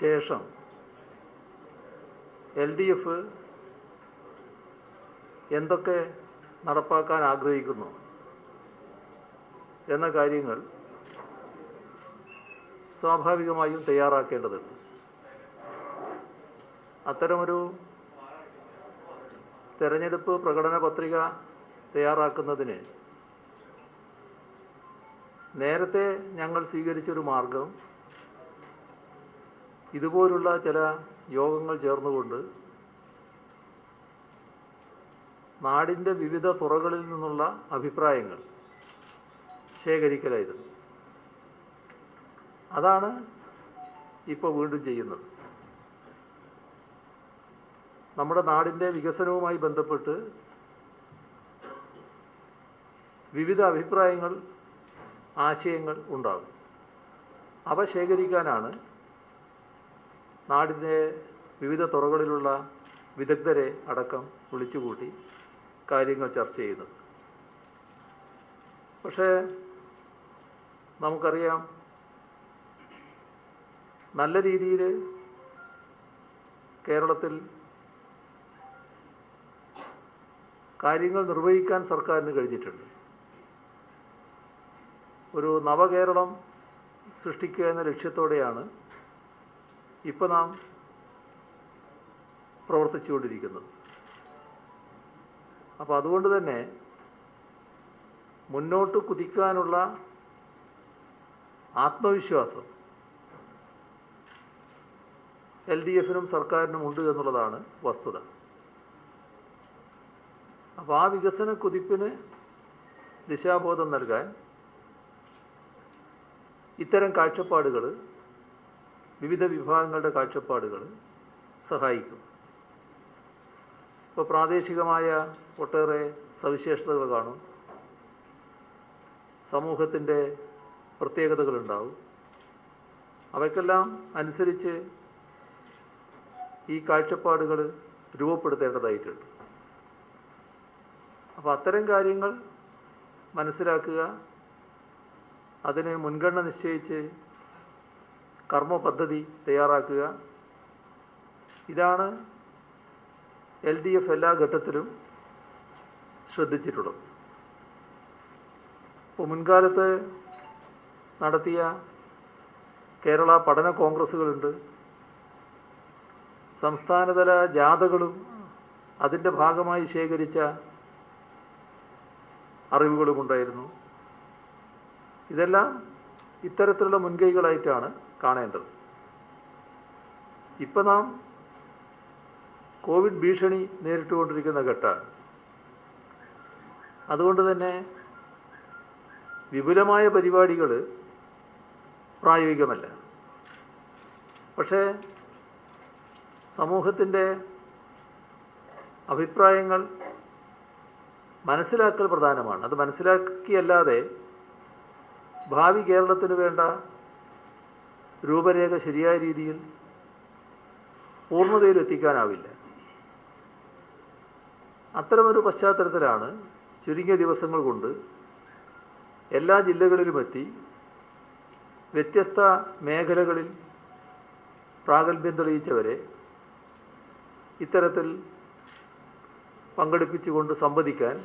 ശേഷം LDF എന്തൊക്കെ നടപ്പാക്കാൻ ആഗ്രഹിക്കുന്നു എന്ന കാര്യങ്ങൾ സ്വാഭാവികമായും തയ്യാറാക്കേണ്ടതുണ്ട്. അത്തരമൊരു തെരഞ്ഞെടുപ്പ് പ്രകടന പത്രിക തയ്യാറാക്കുന്നതിന് നേരത്തെ ഞങ്ങൾ സ്വീകരിച്ചൊരു മാർഗം ഇതുപോലുള്ള ചില യോഗങ്ങൾ ചേർന്നുകൊണ്ട് നാടിൻ്റെ വിവിധ തുറകളിൽ നിന്നുള്ള അഭിപ്രായങ്ങൾ ശേഖരിക്കലായിരുന്നു. അതാണ് ഇപ്പോൾ വീണ്ടും ചെയ്യുന്നത്. നമ്മുടെ നാടിൻ്റെ വികസനവുമായി ബന്ധപ്പെട്ട് വിവിധ അഭിപ്രായങ്ങൾ, ആശയങ്ങൾ ഉണ്ടാകും. അവ ശേഖരിക്കാനാണ് നാടിൻ്റെ വിവിധ തുറകളിലുള്ള വിദഗ്ധരെ അടക്കം വിളിച്ചുകൂട്ടി കാര്യങ്ങൾ ചർച്ച ചെയ്യുന്നത്. പക്ഷേ നമുക്കറിയാം, നല്ല രീതിയിൽ കേരളത്തിൽ കാര്യങ്ങൾ നിർവഹിക്കാൻ സർക്കാരിന് കഴിഞ്ഞിട്ടുണ്ട്. ഒരു നവകേരളം സൃഷ്ടിക്കുക എന്ന ലക്ഷ്യത്തോടെയാണ് ഇപ്പോൾ നാം പ്രവർത്തിച്ചുകൊണ്ടിരിക്കുന്നത്. അപ്പോൾ അതുകൊണ്ട് തന്നെ മുന്നോട്ട് കുതിക്കാനുള്ള ആത്മവിശ്വാസം LDFനും സർക്കാരിനും ഉണ്ട് എന്നുള്ളതാണ് വസ്തുത. അപ്പോൾ ആ വികസന കുതിപ്പിന് ദിശാബോധം നൽകാൻ ഇത്തരം കാഴ്ചപ്പാടുകൾ, വിവിധ വിഭാഗങ്ങളുടെ കാഴ്ചപ്പാടുകൾ സഹായിക്കും. ഇപ്പോൾ പ്രാദേശികമായ ഒട്ടേറെ സവിശേഷതകൾ കാണും, സമൂഹത്തിൻ്റെ പ്രത്യേകതകളുണ്ടാവും. അവയ്ക്കെല്ലാം അനുസരിച്ച് ഈ കാഴ്ചപ്പാടുകൾ രൂപപ്പെടുത്തേണ്ടതായിട്ടുണ്ട്. അപ്പോൾ അത്തരം കാര്യങ്ങൾ മനസ്സിലാക്കുക, അതിന് മുൻഗണന നിശ്ചയിച്ച് കർമ്മ പദ്ധതി തയ്യാറാക്കുക. ഇതാണ് LDF എല്ലാ ഘട്ടത്തിലും ശ്രദ്ധിച്ചിട്ടുള്ളത്. ഇപ്പോൾ മുൻകാലത്ത് നടത്തിയ കേരള പഠന കോൺഗ്രസ്സുകളുണ്ട്, സംസ്ഥാനതല ജാഥകളും അതിൻ്റെ ഭാഗമായി ശേഖരിച്ച അറിവുകളുമുണ്ടായിരുന്നു. ഇതെല്ലാം ഇത്തരത്തിലുള്ള മുൻകൈകളായിട്ടാണ് കാണേണ്ടത്. ഇപ്പം നാം കോവിഡ് ഭീഷണി നേരിട്ടുകൊണ്ടിരിക്കുന്ന ഘട്ടമാണ്. അതുകൊണ്ട് തന്നെ വിപുലമായ പരിപാടികൾ പ്രായോഗികമല്ല. പക്ഷേ സമൂഹത്തിൻ്റെ അഭിപ്രായങ്ങൾ മനസ്സിലാക്കൽ പ്രധാനമാണ്. അത് മനസ്സിലാക്കിയല്ലാതെ ഭാവി കേരളത്തിന് വേണ്ട രൂപരേഖ ശരിയായ രീതിയിൽ പൂർണ്ണതയിലെത്തിക്കാനാവില്ല. അത്തരമൊരു പശ്ചാത്തലത്തിലാണ് ചുരുങ്ങിയ ദിവസങ്ങൾ കൊണ്ട് എല്ലാ ജില്ലകളിലുമെത്തി വ്യത്യസ്ത മേഖലകളിൽ പ്രാഗൽഭ്യം തെളിയിച്ചവരെ ഇത്തരത്തിൽ പങ്കെടുപ്പിച്ചുകൊണ്ട് സംവദിക്കാൻ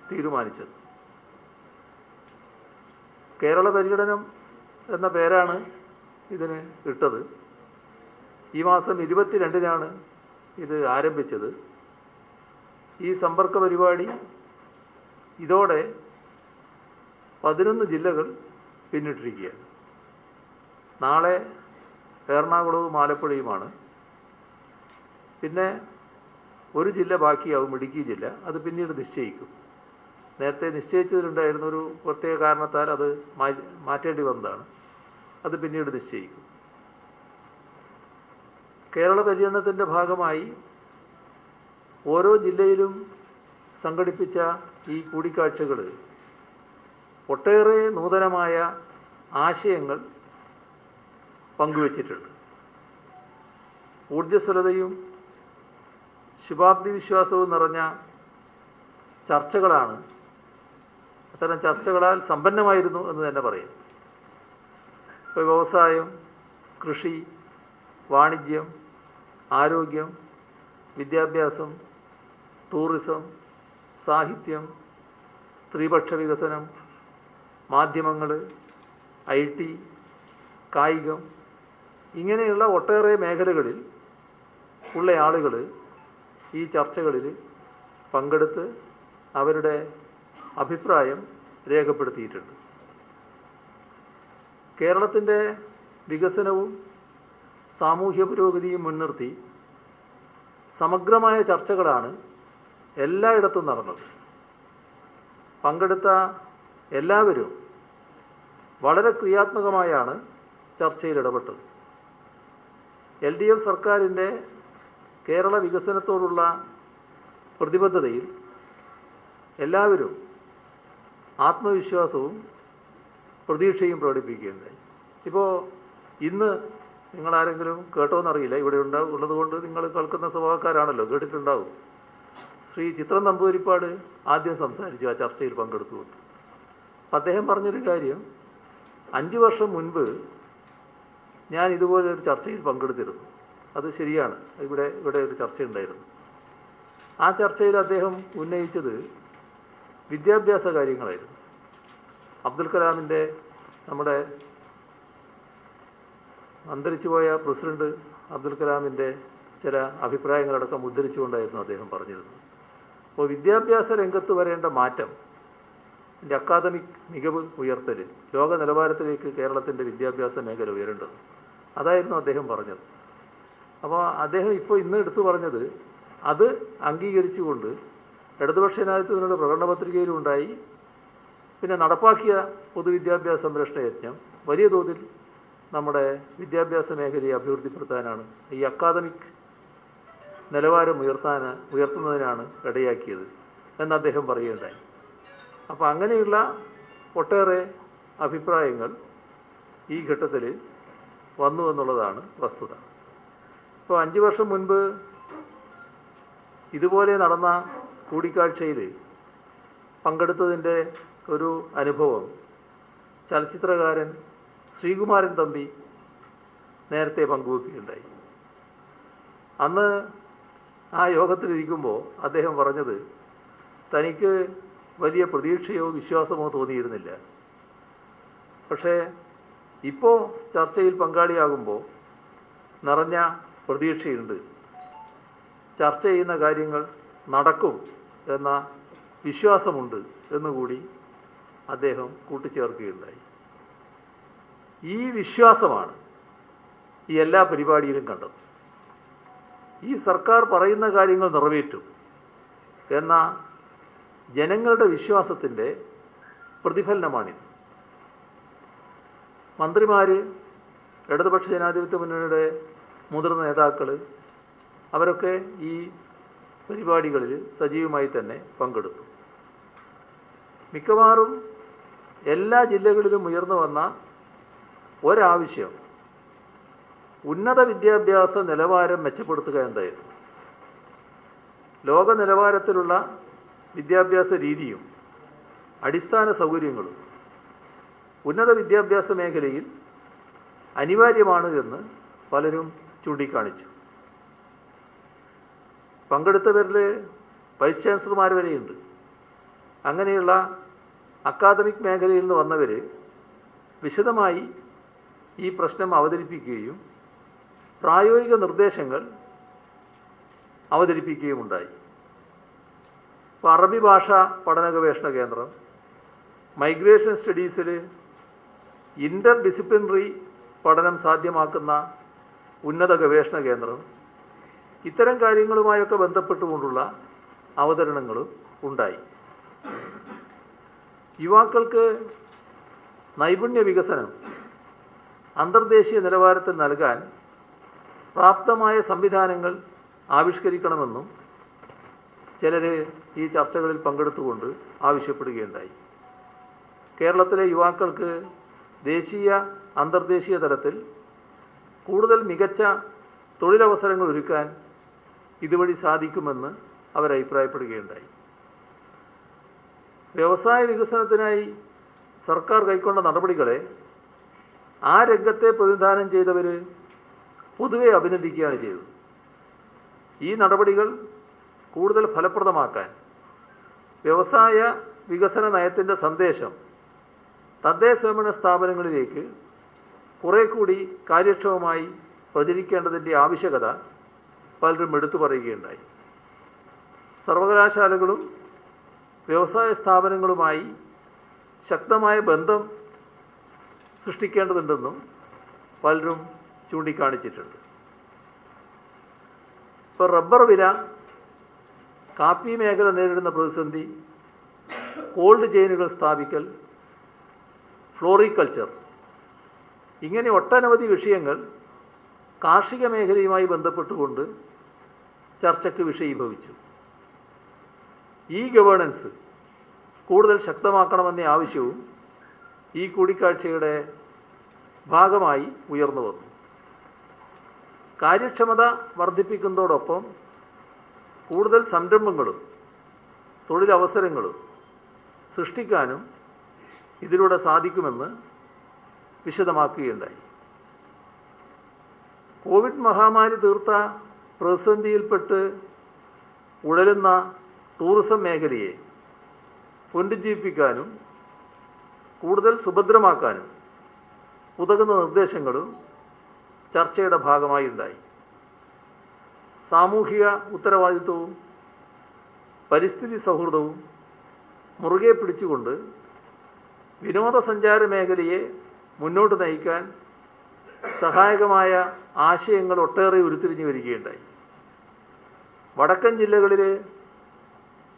തീരുമാനിച്ചത്. കേരള പര്യടനം എന്ന പേരാണ് ഇതിന് ഇട്ടത്. ഈ മാസം 22-നാണ് ഇത് ആരംഭിച്ചത്. ഈ സമ്പർക്ക പരിപാടി ഇതോടെ 11 ജില്ലകൾ പിന്നിട്ടിരിക്കുകയാണ്. നാളെ എറണാകുളവും ആലപ്പുഴയുമാണ്. പിന്നെ ഒരു ജില്ല ബാക്കിയാവും, ഇടുക്കി ജില്ല. അത് പിന്നീട് നിശ്ചയിക്കും. നേരത്തെ നിശ്ചയിച്ചതിലുണ്ടായിരുന്ന ഒരു പ്രത്യേക കാരണത്താൽ അത് മാറ്റേണ്ടി വന്നതാണ്. അത് പിന്നീട് നിശ്ചയിക്കും. കേരള പര്യടനത്തിൻ്റെ ഭാഗമായി ഓരോ ജില്ലയിലും സംഘടിപ്പിച്ച ഈ കൂടിക്കാഴ്ചകൾ ഒട്ടേറെ നൂതനമായ ആശയങ്ങൾ പങ്കുവച്ചിട്ടുണ്ട്. ഊർജ്ജസ്വലതയും ശുഭാപ്തി വിശ്വാസവും നിറഞ്ഞ ചർച്ചകളാണ്. അത്തരം ചർച്ചകളാൽ സമ്പന്നമായിരുന്നു എന്ന് തന്നെ പറയും. ഇപ്പോൾ വ്യവസായം, കൃഷി, വാണിജ്യം, ആരോഗ്യം, വിദ്യാഭ്യാസം, ടൂറിസം, സാഹിത്യം, സ്ത്രീപക്ഷ വികസനം, മാധ്യമങ്ങൾ, IT, കായികം, ഇങ്ങനെയുള്ള ഒട്ടേറെ മേഖലകളിൽ ഉള്ള ആളുകൾ ഈ ചർച്ചകളിൽ പങ്കെടുത്ത് അവരുടെ അഭിപ്രായം രേഖപ്പെടുത്തിയിട്ടുണ്ട്. കേരളത്തിൻ്റെ വികസനവും സാമൂഹ്യ പുരോഗതിയും മുൻനിർത്തി സമഗ്രമായ ചർച്ചകളാണ് എല്ലായിടത്തും നടന്നത്. പങ്കെടുത്ത എല്ലാവരും വളരെ ക്രിയാത്മകമായാണ് ചർച്ചയിൽ ഇടപെട്ടത്. LDF സർക്കാരിൻ്റെ കേരള വികസനത്തോടുള്ള പ്രതിബദ്ധതയിൽ എല്ലാവരും ആത്മവിശ്വാസവും പ്രതീക്ഷയും പ്രകടിപ്പിക്കുകയുണ്ടായി. ഇപ്പോൾ ഇന്ന് നിങ്ങളാരെങ്കിലും കേട്ടോന്നറിയില്ല, ഇവിടെ ഉള്ളതുകൊണ്ട് നിങ്ങൾ കേൾക്കുന്ന സ്വഭാവക്കാരാണല്ലോ, കേട്ടിട്ടുണ്ടാവും. ശ്രീ ചിത്രം നമ്പൂതിരിപ്പാട് ആദ്യം സംസാരിച്ചു ആ ചർച്ചയിൽ പങ്കെടുത്തുകൊണ്ട്. അപ്പം അദ്ദേഹം പറഞ്ഞൊരു കാര്യം, 5 വർഷം മുൻപ് ഞാൻ ഇതുപോലെ ഒരു ചർച്ചയിൽ പങ്കെടുത്തിരുന്നു. അത് ശരിയാണ്, ഇവിടെ ഒരു ചർച്ചയുണ്ടായിരുന്നു. ആ ചർച്ചയിൽ അദ്ദേഹം ഉന്നയിച്ചത് വിദ്യാഭ്യാസ കാര്യങ്ങളായിരുന്നു. അബ്ദുൽ കലാമിൻ്റെ, നമ്മുടെ അന്തരിച്ചുപോയ പ്രസിഡന്റ് അബ്ദുൽ കലാമിൻ്റെ ചില അഭിപ്രായങ്ങളടക്കം ഉദ്ധരിച്ചുകൊണ്ടായിരുന്നു അദ്ദേഹം പറഞ്ഞിരുന്നത്. അപ്പോൾ വിദ്യാഭ്യാസ രംഗത്ത് വരേണ്ട മാറ്റം, അക്കാദമിക് മികവ് ഉയർത്തൽ, ലോക നിലവാരത്തിലേക്ക് കേരളത്തിൻ്റെ വിദ്യാഭ്യാസ മേഖല ഉയരേണ്ടത്, അതായിരുന്നു അദ്ദേഹം പറഞ്ഞത്. അപ്പോൾ അദ്ദേഹം ഇപ്പോൾ ഇന്ന് എടുത്തു പറഞ്ഞത് അത് അംഗീകരിച്ചുകൊണ്ട് ഇടതുപക്ഷ ജനാധിപത്യത്തിനുള്ള പ്രകടന പത്രികയിലുണ്ടായി. പിന്നെ നടപ്പാക്കിയ പൊതുവിദ്യാഭ്യാസ സംരക്ഷണ യജ്ഞം വലിയ തോതിൽ നമ്മുടെ വിദ്യാഭ്യാസ മേഖലയെ അഭിവൃദ്ധിപ്പെടുത്താനാണ്, ഈ അക്കാദമിക് നിലവാരം ഉയർത്തുന്നതിനാണ് ഇടയാക്കിയത് എന്ന് അദ്ദേഹം പറയുകയുണ്ടായി. അപ്പോൾ അങ്ങനെയുള്ള ഒട്ടേറെ അഭിപ്രായങ്ങൾ ഈ ഘട്ടത്തിൽ വന്നു എന്നുള്ളതാണ് വസ്തുത. ഇപ്പോൾ 5 വർഷം മുൻപ് ഇതുപോലെ നടന്ന കൂടിക്കാഴ്ചയിൽ പങ്കെടുത്തതിൻ്റെ ഒരു അനുഭവം ചലച്ചിത്രകാരൻ ശ്രീകുമാരൻ തമ്പി നേരത്തെ പങ്കുവെക്കുകയുണ്ടായി. അന്ന് ആ യോഗത്തിലിരിക്കുമ്പോൾ അദ്ദേഹം പറഞ്ഞത് തനിക്ക് വലിയ പ്രതീക്ഷയോ വിശ്വാസമോ തോന്നിയിരുന്നില്ല. പക്ഷേ ഇപ്പോൾ ചർച്ചയിൽ പങ്കാളിയാകുമ്പോൾ നിറഞ്ഞ പ്രതീക്ഷയുണ്ട്, ചർച്ച ചെയ്യുന്ന കാര്യങ്ങൾ നടക്കും എന്ന വിശ്വാസമുണ്ട് എന്നുകൂടി അദ്ദേഹം കൂട്ടിച്ചേർക്കുകയുണ്ടായി. ഈ വിശ്വാസമാണ് ഈ എല്ലാ പരിപാടിയിലും കണ്ടത്. ഈ സർക്കാർ പറയുന്ന കാര്യങ്ങൾ നിറവേറ്റും എന്ന ജനങ്ങളുടെ വിശ്വാസത്തിൻ്റെ പ്രതിഫലനമാണിത്. മന്ത്രിമാർ, ഇടതുപക്ഷ ജനാധിപത്യ മുന്നണിയുടെ മുതിർന്ന നേതാക്കൾ, അവരൊക്കെ ഈ പരിപാടികളിൽ സജീവമായി തന്നെ പങ്കെടുത്തു. മിക്കവാറും എല്ലാ ജില്ലകളിലും ഉയർന്നു വന്ന ഒരാവശ്യം ഉന്നത വിദ്യാഭ്യാസ നിലവാരം മെച്ചപ്പെടുത്തുക എന്തായിരുന്നു. ലോക നിലവാരത്തിലുള്ള വിദ്യാഭ്യാസ രീതിയും അടിസ്ഥാന സൗകര്യങ്ങളും ഉന്നത വിദ്യാഭ്യാസ മേഖലയിൽ അനിവാര്യമാണ് എന്ന് പലരും ചൂണ്ടിക്കാണിച്ചു. പങ്കെടുത്തവരിൽ വൈസ് ചാൻസലർമാർ വരെയുണ്ട്. അങ്ങനെയുള്ള അക്കാദമിക് മേഖലയിൽ നിന്ന് വന്നവർ വിശദമായി ഈ പ്രശ്നം അവതരിപ്പിക്കുകയും പ്രായോഗിക നിർദ്ദേശങ്ങൾ അവതരിപ്പിക്കുകയുമുണ്ടായി. ഇപ്പോൾ അറബി ഭാഷ പഠന ഗവേഷണ കേന്ദ്രം, മൈഗ്രേഷൻ സ്റ്റഡീസിൽ ഇൻ്റർ ഡിസിപ്ലിനറി പഠനം സാധ്യമാക്കുന്ന ഉന്നത ഗവേഷണ കേന്ദ്രം, ഇത്തരം കാര്യങ്ങളുമായൊക്കെ ബന്ധപ്പെട്ടുകൊണ്ടുള്ള അവതരണങ്ങളും ഉണ്ടായി. യുവാക്കൾക്ക് നൈപുണ്യ വികസനം അന്തർദേശീയ നിലവാരത്തിൽ നൽകാൻ പ്രാപ്തമായ സംവിധാനങ്ങൾ ആവിഷ്കരിക്കണമെന്നും ചിലർ ഈ ചർച്ചകളിൽ പങ്കെടുത്തുകൊണ്ട് ആവശ്യപ്പെടുകയുണ്ടായി. കേരളത്തിലെ യുവാക്കൾക്ക് ദേശീയ അന്തർദേശീയ തലത്തിൽ കൂടുതൽ മികച്ച തൊഴിലവസരങ്ങൾ ഒരുക്കാൻ ഇതുവഴി സാധിക്കുമെന്ന് അവർ അഭിപ്രായപ്പെടുകയുണ്ടായി. വ്യവസായ വികസനത്തിനായി സർക്കാർ കൈക്കൊണ്ട നടപടികളെ ആ രംഗത്തെ പ്രതിനിധാനം ചെയ്തവർ പൊതുവെ അഭിനന്ദിക്കുകയാണ് ചെയ്തത്. ഈ നടപടികൾ കൂടുതൽ ഫലപ്രദമാക്കാൻ വ്യവസായ വികസന നയത്തിൻ്റെ സന്ദേശം തദ്ദേശ സ്വയംഭരണ സ്ഥാപനങ്ങളിലേക്ക് കുറേ കൂടി കാര്യക്ഷമമായി പ്രചരിക്കേണ്ടതിൻ്റെ ആവശ്യകത പലരും എടുത്തു പറയുകയുണ്ടായി. സർവകലാശാലകളും വ്യവസായ സ്ഥാപനങ്ങളുമായി ശക്തമായ ബന്ധം സൃഷ്ടിക്കേണ്ടതുണ്ടെന്നും പലരും ചൂണ്ടിക്കാണിച്ചിട്ടുണ്ട്. ഇപ്പോൾ റബ്ബർ വില, കാപ്പി മേഖല നേരിടുന്ന പ്രതിസന്ധി, കോൾഡ് ചെയിനുകൾ സ്ഥാപിക്കൽ, ഫ്ലോറിക്കൾച്ചർ, ഇങ്ങനെ ഒട്ടനവധി വിഷയങ്ങൾ കാർഷിക മേഖലയുമായി ബന്ധപ്പെട്ടുകൊണ്ട് ചർച്ചയ്ക്ക് വിഷയീഭവിച്ചു. ഈ ഗവേണൻസ് കൂടുതൽ ശക്തമാക്കണമെന്ന ആവശ്യവും ഈ കൂടിക്കാഴ്ചയുടെ ഭാഗമായി ഉയർന്നു വന്നു. കാര്യക്ഷമത വർദ്ധിപ്പിക്കുന്നതോടൊപ്പം കൂടുതൽ സംരംഭങ്ങളും തൊഴിലവസരങ്ങളും സൃഷ്ടിക്കാനും ഇതിലൂടെ സാധിക്കുമെന്ന് വിശദമാക്കുകയുണ്ടായി. കോവിഡ് മഹാമാരി തീർത്ത പ്രതിസന്ധിയിൽപ്പെട്ട് ഉഴലുന്ന ടൂറിസം മേഖലയെ പുനരുജ്ജീവിപ്പിക്കാനും കൂടുതൽ സുഭദ്രമാക്കാനും ഉതകുന്ന നിർദ്ദേശങ്ങളും ചർച്ചയുടെ ഭാഗമായി ഉണ്ടായി. സാമൂഹിക ഉത്തരവാദിത്വവും പരിസ്ഥിതി സൗഹൃദവും മുറുകെ പിടിച്ചുകൊണ്ട് വിനോദസഞ്ചാര മേഖലയെ മുന്നോട്ട് നയിക്കാൻ സഹായകമായ ആശയങ്ങൾ ഒട്ടേറെ ഉരുത്തിരിഞ്ഞു വരികയുണ്ടായി. വടക്കൻ ജില്ലകളിലെ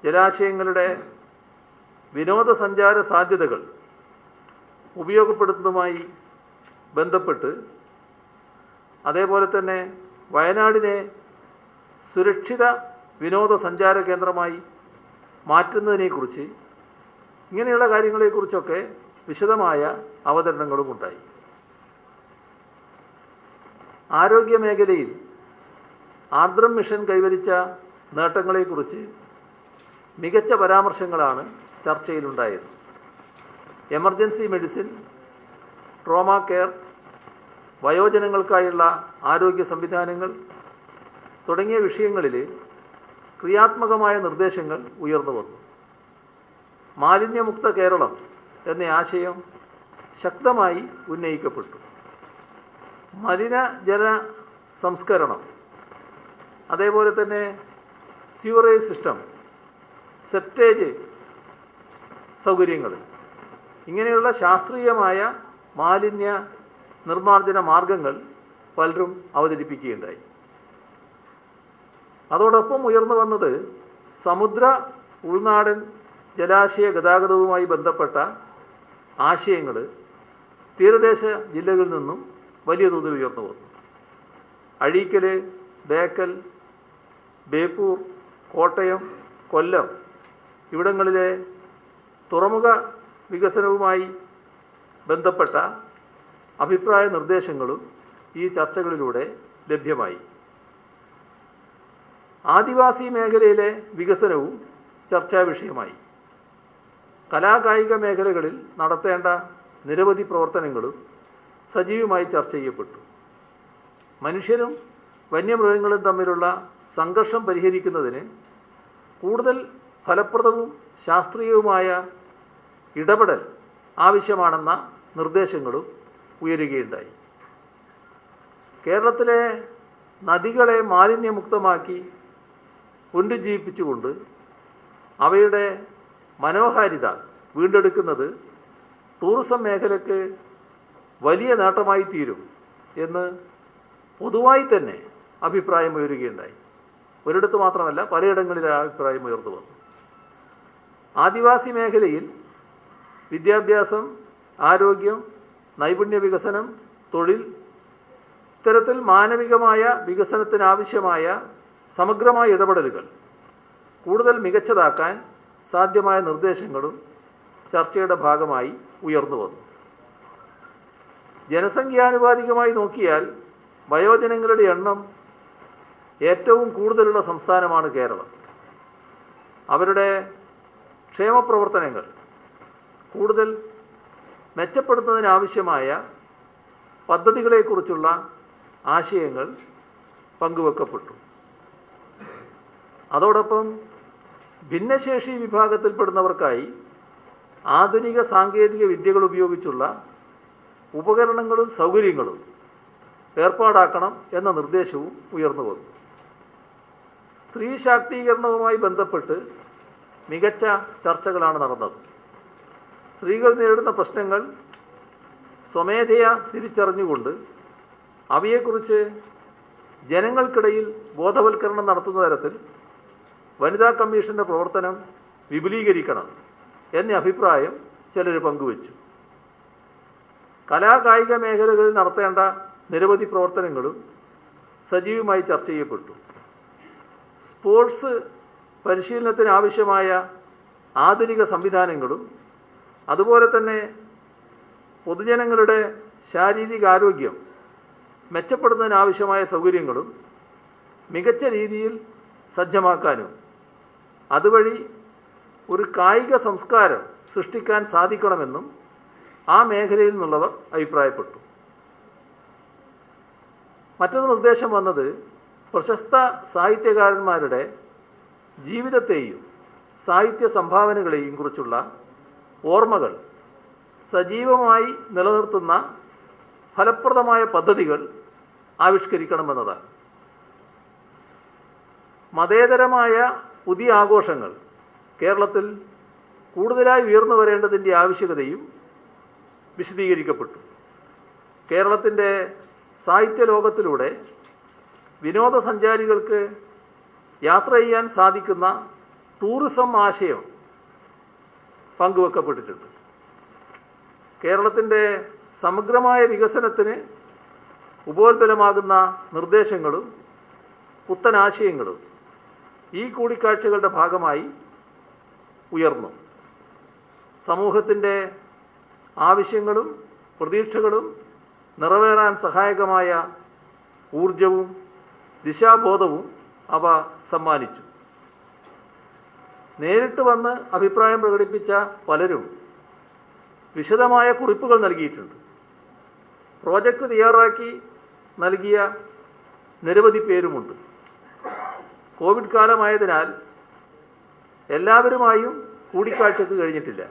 ജലാശയങ്ങളുടെ വിനോദസഞ്ചാര സാധ്യതകൾ ഉപയോഗപ്പെടുത്തുന്നതുമായി ബന്ധപ്പെട്ട്, അതേപോലെ തന്നെ വയനാടിനെ സുരക്ഷിത വിനോദസഞ്ചാര കേന്ദ്രമായി മാറ്റുന്നതിനെക്കുറിച്ച്, ഇങ്ങനെയുള്ള കാര്യങ്ങളെക്കുറിച്ചൊക്കെ വിശദമായ അവതരണങ്ങളും ഉണ്ടായി. ആരോഗ്യ മേഖലയിൽ ആർദ്രം മിഷൻ കൈവരിച്ച നേട്ടങ്ങളെക്കുറിച്ച് മികച്ച പരാമർശങ്ങളാണ് ചർച്ചയിലുണ്ടായത്. എമർജൻസി മെഡിസിൻ, ട്രോമ കെയർ, വയോജനങ്ങൾക്കായുള്ള ആരോഗ്യ സംവിധാനങ്ങൾ തുടങ്ങിയ വിഷയങ്ങളിൽ ക്രിയാത്മകമായ നിർദ്ദേശങ്ങൾ ഉയർന്നു വന്നു. മാലിന്യമുക്ത കേരളം എന്ന ആശയം ശക്തമായി ഉന്നയിക്കപ്പെട്ടു. മലിനജല സംസ്കരണം, അതേപോലെ തന്നെ സ്യൂവറേജ് സിസ്റ്റം, സെപ്റ്റേജ് സൗകര്യങ്ങൾ, ഇങ്ങനെയുള്ള ശാസ്ത്രീയമായ മാലിന്യ നിർമ്മാർജ്ജന മാർഗങ്ങൾ പലരും അവതരിപ്പിക്കുകയുണ്ടായി. അതോടൊപ്പം ഉയർന്നു വന്നത് സമുദ്ര ഉൾനാടൻ ജലാശയ ഗതാഗതവുമായി ബന്ധപ്പെട്ട ആശയങ്ങൾ തീരദേശ ജില്ലകളിൽ നിന്നും വലിയ തോതിൽ ഉയർന്നു വന്നു. അഴീക്കൽ, ബേക്കൽ, ബേപ്പൂർ, കോട്ടയം, കൊല്ലം ഇവിടങ്ങളിലെ തുറമുഖ വികസനവുമായി ബന്ധപ്പെട്ട അഭിപ്രായ നിർദ്ദേശങ്ങളും ഈ ചർച്ചകളിലൂടെ ലഭ്യമായി. ആദിവാസി മേഖലയിലെ വികസനവും ചർച്ചാ വിഷയമായി. കലാകായിക മേഖലകളിൽ നടത്തേണ്ട നിരവധി പ്രവർത്തനങ്ങളും സജീവമായി ചർച്ച ചെയ്യപ്പെട്ടു. മനുഷ്യരും വന്യമൃഗങ്ങളും തമ്മിലുള്ള സംഘർഷം പരിഹരിക്കുന്നതിന് കൂടുതൽ ഫലപ്രദവും ശാസ്ത്രീയവുമായ ഇടപെടൽ ആവശ്യമാണെന്ന നിർദ്ദേശങ്ങളും ഉയരുകയുണ്ടായി. കേരളത്തിലെ നദികളെ മാലിന്യമുക്തമാക്കി പുനരുജ്ജീവിപ്പിച്ചുകൊണ്ട് അവയുടെ മനോഹാരിത വീണ്ടെടുക്കുന്നത് ടൂറിസം മേഖലയ്ക്ക് വലിയ നേട്ടമായി തീരും എന്ന് പൊതുവായി തന്നെ അഭിപ്രായം ഉയരുകയുണ്ടായി. ഒരിടത്ത് മാത്രമല്ല, പലയിടങ്ങളിൽ ആ അഭിപ്രായം ഉയർന്നു വന്നു. ആദിവാസി മേഖലയിൽ വിദ്യാഭ്യാസം, ആരോഗ്യം, നൈപുണ്യ വികസനം, തൊഴിൽ, ഇത്തരത്തിൽ മാനവികമായ വികസനത്തിനാവശ്യമായ സമഗ്രമായ ഇടപെടലുകൾ കൂടുതൽ മികച്ചതാക്കാൻ സാധ്യമായ നിർദ്ദേശങ്ങളും ചർച്ചയുടെ ഭാഗമായി ഉയർന്നു വന്നു. ജനസംഖ്യാനുപാതികമായി നോക്കിയാൽ വയോജനങ്ങളുടെ എണ്ണം ഏറ്റവും കൂടുതലുള്ള സംസ്ഥാനമാണ് കേരളം. അവരുടെ ക്ഷേമപ്രവർത്തനങ്ങൾ കൂടുതൽ മെച്ചപ്പെടുത്തുന്നതിനാവശ്യമായ പദ്ധതികളെക്കുറിച്ചുള്ള ആശയങ്ങൾ പങ്കുവെക്കപ്പെട്ടു. അതോടൊപ്പം ഭിന്നശേഷി വിഭാഗത്തിൽപ്പെടുന്നവർക്കായി ആധുനിക സാങ്കേതിക വിദ്യകൾ ഉപയോഗിച്ചുള്ള ഉപകരണങ്ങളും സൗകര്യങ്ങളും ഏർപ്പാടാക്കണം എന്ന നിർദ്ദേശവും ഉയർന്നു വന്നു. സ്ത്രീ ശാക്തീകരണവുമായി ബന്ധപ്പെട്ട് മികച്ച ചർച്ചകളാണ് നടന്നത്. സ്ത്രീകൾ നേരിടുന്ന പ്രശ്നങ്ങൾ സ്വമേധയാ തിരിച്ചറിഞ്ഞുകൊണ്ട് അവയെക്കുറിച്ച് ജനങ്ങൾക്കിടയിൽ ബോധവൽക്കരണം നടത്തുന്ന തരത്തിൽ വനിതാ കമ്മീഷൻ്റെ പ്രവർത്തനം വിപുലീകരിക്കണം എന്ന അഭിപ്രായം ചിലർ പങ്കുവച്ചു. കലാകായിക മേഖലകളിൽ നടത്തേണ്ട നിരവധി പ്രവർത്തനങ്ങളും സജീവമായി ചർച്ച ചെയ്യപ്പെട്ടു. സ്പോർട്സ് പരിശീലനത്തിനാവശ്യമായ ആധുനിക സംവിധാനങ്ങളും അതുപോലെ തന്നെ പൊതുജനങ്ങളുടെ ശാരീരികാരോഗ്യം മെച്ചപ്പെടുന്നതിനാവശ്യമായ സൗകര്യങ്ങളും മികച്ച രീതിയിൽ സജ്ജമാക്കാനും അതുവഴി ഒരു കായിക സംസ്കാരം സൃഷ്ടിക്കാൻ സാധിക്കണമെന്നും ആ മേഖലയിൽ നിന്നുള്ളവർ അഭിപ്രായപ്പെട്ടു. മറ്റൊരു നിർദ്ദേശം വന്നത് പ്രശസ്ത സാഹിത്യകാരന്മാരുടെ ജീവിതത്തെയും സാഹിത്യ സംഭാവനകളെയും കുറിച്ചുള്ള ഓർമ്മകൾ സജീവമായി നിലനിർത്തുന്ന ഫലപ്രദമായ പദ്ധതികൾ ആവിഷ്കരിക്കണമെന്നതാണ്. മതേതരമായ പുതിയ ആഘോഷങ്ങൾ കേരളത്തിൽ കൂടുതലായി ഉയർന്നു വരേണ്ടതിൻ്റെ ആവശ്യകതയും വിശദീകരിക്കപ്പെട്ടു. കേരളത്തിൻ്റെ സാഹിത്യ ലോകത്തിലൂടെ വിനോദസഞ്ചാരികൾക്ക് യാത്ര ചെയ്യാൻ സാധിക്കുന്ന ടൂറിസം ആശയം പങ്കുവെക്കപ്പെട്ടിട്ടുണ്ട്. കേരളത്തിൻ്റെ സമഗ്രമായ വികസനത്തിന് ഉപോത്ബലമാകുന്ന നിർദ്ദേശങ്ങളും പുത്തനാശയങ്ങളും ഈ കൂടിക്കാഴ്ചകളുടെ ഭാഗമായി ഉയർന്നു. സമൂഹത്തിൻ്റെ ആവശ്യങ്ങളും പ്രതീക്ഷകളും നിറവേറാൻ സഹായകമായ ഊർജവും ദിശാബോധവും അവ സമ്മാനിച്ചു. നേരിട്ട് വന്ന് അഭിപ്രായം പ്രകടിപ്പിച്ച പലരും വിശദമായ കുറിപ്പുകൾ നൽകിയിട്ടുണ്ട്. പ്രോജക്റ്റ് തയ്യാറാക്കി നൽകിയ നിരവധി പേരുമുണ്ട്. കോവിഡ് കാലമായതിനാൽ എല്ലാവരുമായും കൂടിക്കാഴ്ചക്ക് കഴിഞ്ഞിട്ടില്ല.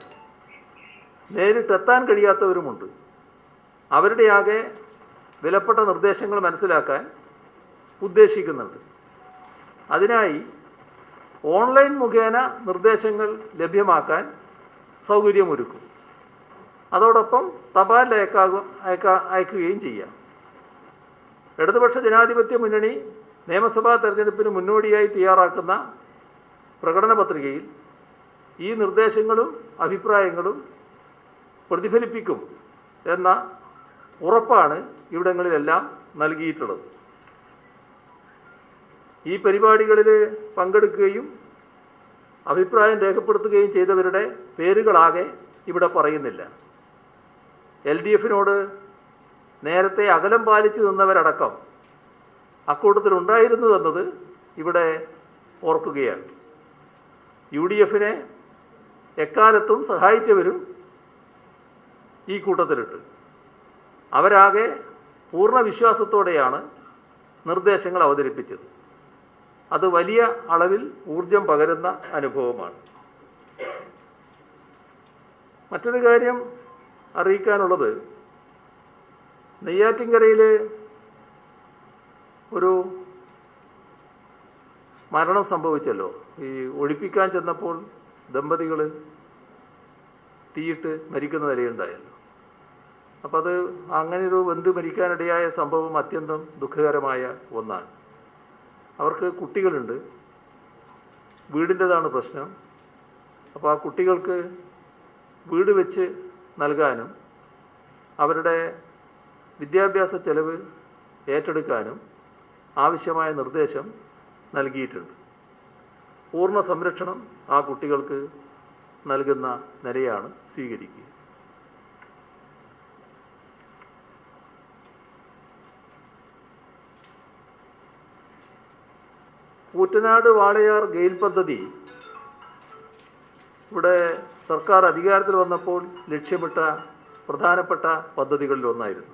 നേരിട്ടെത്താൻ കഴിയാത്തവരുമുണ്ട്. അവരുടെയാകെ വിലപ്പെട്ട നിർദ്ദേശങ്ങൾ മനസ്സിലാക്കാൻ ഉദ്ദേശിക്കുന്നുണ്ട്. അതിനായി ഓൺലൈൻ മുഖേന നിർദ്ദേശങ്ങൾ ലഭ്യമാക്കാൻ സൗകര്യമൊരുക്കും. അതോടൊപ്പം തപാൽ അയക്കുകയും ചെയ്യാം. ഇടതുപക്ഷ ജനാധിപത്യ മുന്നണി നിയമസഭാ തെരഞ്ഞെടുപ്പിന് മുന്നോടിയായി തയ്യാറാക്കുന്ന പ്രകടന പത്രികയിൽ ഈ നിർദ്ദേശങ്ങളും അഭിപ്രായങ്ങളും പ്രതിഫലിപ്പിക്കും എന്ന ഉറപ്പാണ് ഇവിടങ്ങളിലെല്ലാം നൽകിയിട്ടുള്ളത്. ഈ പരിപാടികളിൽ പങ്കെടുക്കുകയും അഭിപ്രായം രേഖപ്പെടുത്തുകയും ചെയ്തവരുടെ പേരുകളാകെ ഇവിടെ പറയുന്നില്ല. LDF-നോട് നേരത്തെ അകലം പാലിച്ചു നിന്നവരടക്കം അക്കൂട്ടത്തിലുണ്ടായിരുന്നു എന്നത് ഇവിടെ ഓർക്കുകയാണ്. UDF-നെ എക്കാലത്തും സഹായിച്ചവരും ഈ കൂട്ടത്തിലിട്ട്. അവരാകെ പൂർണ്ണ വിശ്വാസത്തോടെയാണ് നിർദ്ദേശങ്ങൾ അവതരിപ്പിച്ചത്. അത് വലിയ അളവിൽ ഊർജം പകരുന്ന അനുഭവമാണ്. മറ്റൊരു കാര്യം അറിയിക്കാനുള്ളത്, നെയ്യാറ്റിൻകരയിൽ ഒരു മരണം സംഭവിച്ചല്ലോ. ഈ ഒഴിപ്പിക്കാൻ ചെന്നപ്പോൾ ദമ്പതികൾ തീയിട്ട് മരിക്കുന്ന നിലയുണ്ടായല്ലോ. അപ്പോൾ അത് അങ്ങനെയൊരു ബന്ധു മരിക്കാനിടയായ സംഭവം അത്യന്തം ദുഃഖകരമായ ഒന്നാണ്. അവർക്ക് കുട്ടികളുണ്ട്, വീടിൻ്റെതാണ് പ്രശ്നം. അപ്പോൾ ആ കുട്ടികൾക്ക് വീട് വെച്ച് നൽകാനും അവരുടെ വിദ്യാഭ്യാസ ചെലവ് ഏറ്റെടുക്കാനും ആവശ്യമായ നിർദ്ദേശം നൽകിയിട്ടുണ്ട്. പൂർണ്ണ സംരക്ഷണം ആ കുട്ടികൾക്ക് നൽകുന്ന നിലയാണ് സ്വീകരിക്കുക. കൂറ്റനാട് വാളയാർ ഗെയിൽ പദ്ധതി ഇവിടെ സർക്കാർ അധികാരത്തിൽ വന്നപ്പോൾ ലക്ഷ്യമിട്ട പ്രധാനപ്പെട്ട പദ്ധതികളിലൊന്നായിരുന്നു.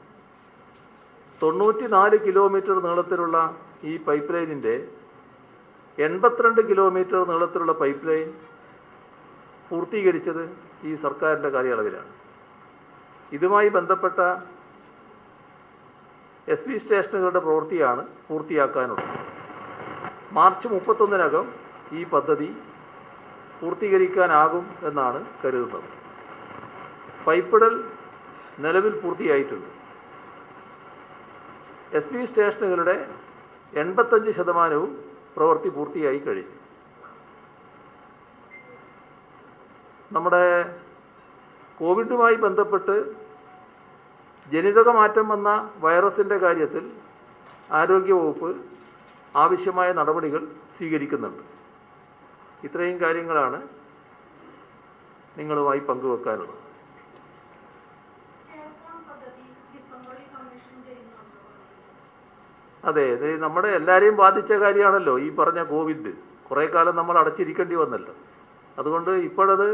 94 കിലോമീറ്റർ നീളത്തിലുള്ള ഈ പൈപ്പ് ലൈനിൻ്റെ 82 കിലോമീറ്റർ നീളത്തിലുള്ള പൈപ്പ് ലൈൻ പൂർത്തീകരിച്ചത് ഈ സർക്കാരിൻ്റെ കാലയളവിലാണ്. ഇതുമായി ബന്ധപ്പെട്ട SV സ്റ്റേഷനുകളുടെ പ്രവൃത്തിയാണ് പൂർത്തിയാക്കാനുള്ളത്. മാർച്ച് 31-നകം ഈ പദ്ധതി പൂർത്തീകരിക്കാനാകും എന്നാണ് കരുതുന്നത്. പൈപ്പിടൽ നിലവിൽ പൂർത്തിയായിട്ടുണ്ട്. SV സ്റ്റേഷനുകളുടെ 85% പ്രവൃത്തി പൂർത്തിയായി കഴിഞ്ഞു. നമ്മുടെ കോവിഡുമായി ബന്ധപ്പെട്ട് ജനിതക മാറ്റം വന്ന വൈറസിൻ്റെ കാര്യത്തിൽ ആരോഗ്യവകുപ്പ് ആവശ്യമായ നടപടികൾ സ്വീകരിക്കുന്നുണ്ട്. ഇത്രയും കാര്യങ്ങളാണ് നിങ്ങളുമായി പങ്കുവെക്കാനുള്ളത്. അതെ, ഇത് നമ്മുടെ എല്ലാവരെയും ബാധിച്ച കാര്യമാണല്ലോ ഈ പറഞ്ഞ കോവിഡ്. കുറേ കാലം നമ്മൾ അടച്ചിരിക്കേണ്ടി വന്നല്ലോ. അതുകൊണ്ട് ഇപ്പോഴത്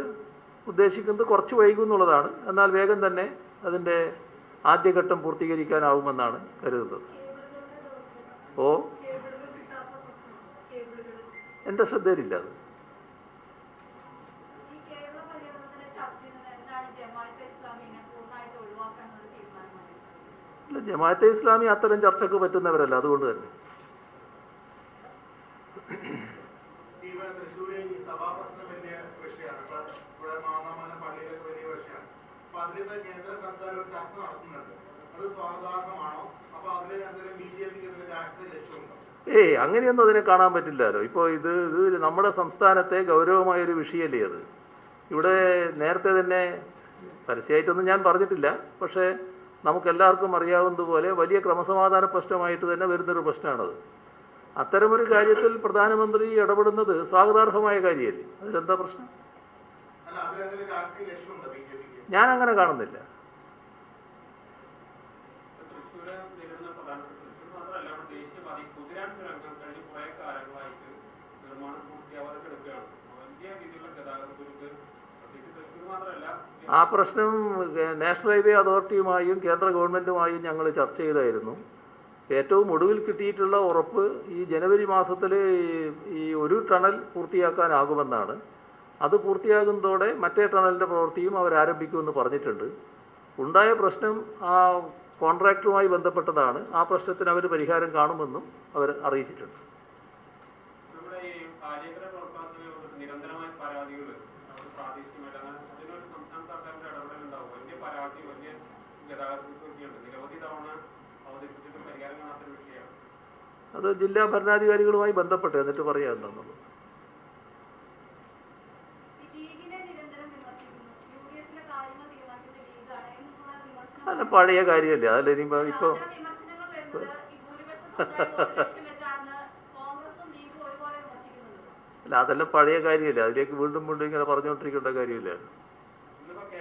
ഉദ്ദേശിക്കുന്നത് കുറച്ച് വൈകും എന്നുള്ളതാണ്. എന്നാൽ വേഗം തന്നെ അതിൻ്റെ ആദ്യഘട്ടം പൂർത്തീകരിക്കാനാവുമെന്നാണ് കരുതുന്നത്. ഓ, എൻ്റെ ശ്രദ്ധയിലില്ല അത്. അല്ല, ജമാഅത്തെ ഇസ്ലാമി അത്തരം ചർച്ചക്ക് പറ്റുന്നവരല്ല. അതുകൊണ്ട് തന്നെ അങ്ങനെയൊന്നും അതിനെ കാണാൻ പറ്റില്ലല്ലോ. ഇപ്പോൾ ഇത് നമ്മുടെ സംസ്ഥാനത്തെ ഗൗരവമായൊരു വിഷയമല്ലേ അത്. ഇവിടെ നേരത്തെ തന്നെ പരസ്യമായിട്ടൊന്നും ഞാൻ പറഞ്ഞിട്ടില്ല, പക്ഷേ നമുക്കെല്ലാവർക്കും അറിയാവുന്നതുപോലെ വലിയ ക്രമസമാധാന പ്രശ്നമായിട്ട് തന്നെ വരുന്നൊരു പ്രശ്നമാണത്. അത്തരമൊരു കാര്യത്തിൽ പ്രധാനമന്ത്രി ഇടപെടുന്നത് സ്വാഗതാർഹമായ കാര്യമല്ലേ. അതിലെന്താ പ്രശ്നം? ഞാൻ അങ്ങനെ കാണുന്നില്ല. ആ പ്രശ്നം നാഷണൽ ഹൈവേ അതോറിറ്റിയുമായും കേന്ദ്ര ഗവൺമെൻറ്റുമായും ഞങ്ങൾ ചർച്ച ചെയ്തായിരുന്നു. ഏറ്റവും ഒടുവിൽ കിട്ടിയിട്ടുള്ള ഉറപ്പ് ഈ ജനുവരി മാസത്തിൽ ഈ ഒരു ടണൽ പൂർത്തിയാക്കാനാകുമെന്നാണ്. അത് പൂർത്തിയാകുന്നതോടെ മറ്റേ ടണലിൻ്റെ പ്രവൃത്തിയും അവരാരംഭിക്കുമെന്ന് പറഞ്ഞിട്ടുണ്ട്. ഉണ്ടായ പ്രശ്നം ആ കോൺട്രാക്ടറുമായി ബന്ധപ്പെട്ടതാണ്. ആ പ്രശ്നത്തിന് അവർ പരിഹാരം കാണുമെന്നും അവർ അറിയിച്ചിട്ടുണ്ട്. അത് ജില്ലാ ഭരണാധികാരികളുമായി ബന്ധപ്പെട്ട് എന്നിട്ട് പറയാം എന്താണെന്നുള്ളത്. അല്ല, പഴയ കാര്യമല്ലേ. അതല്ല ഇനി ഇപ്പോൾ അല്ല, അതെല്ലാം പഴയ കാര്യമല്ലേ. അതിലേക്ക് വീണ്ടും വീണ്ടും ഇങ്ങനെ പറഞ്ഞുകൊണ്ടിരിക്കേണ്ട കാര്യമില്ല.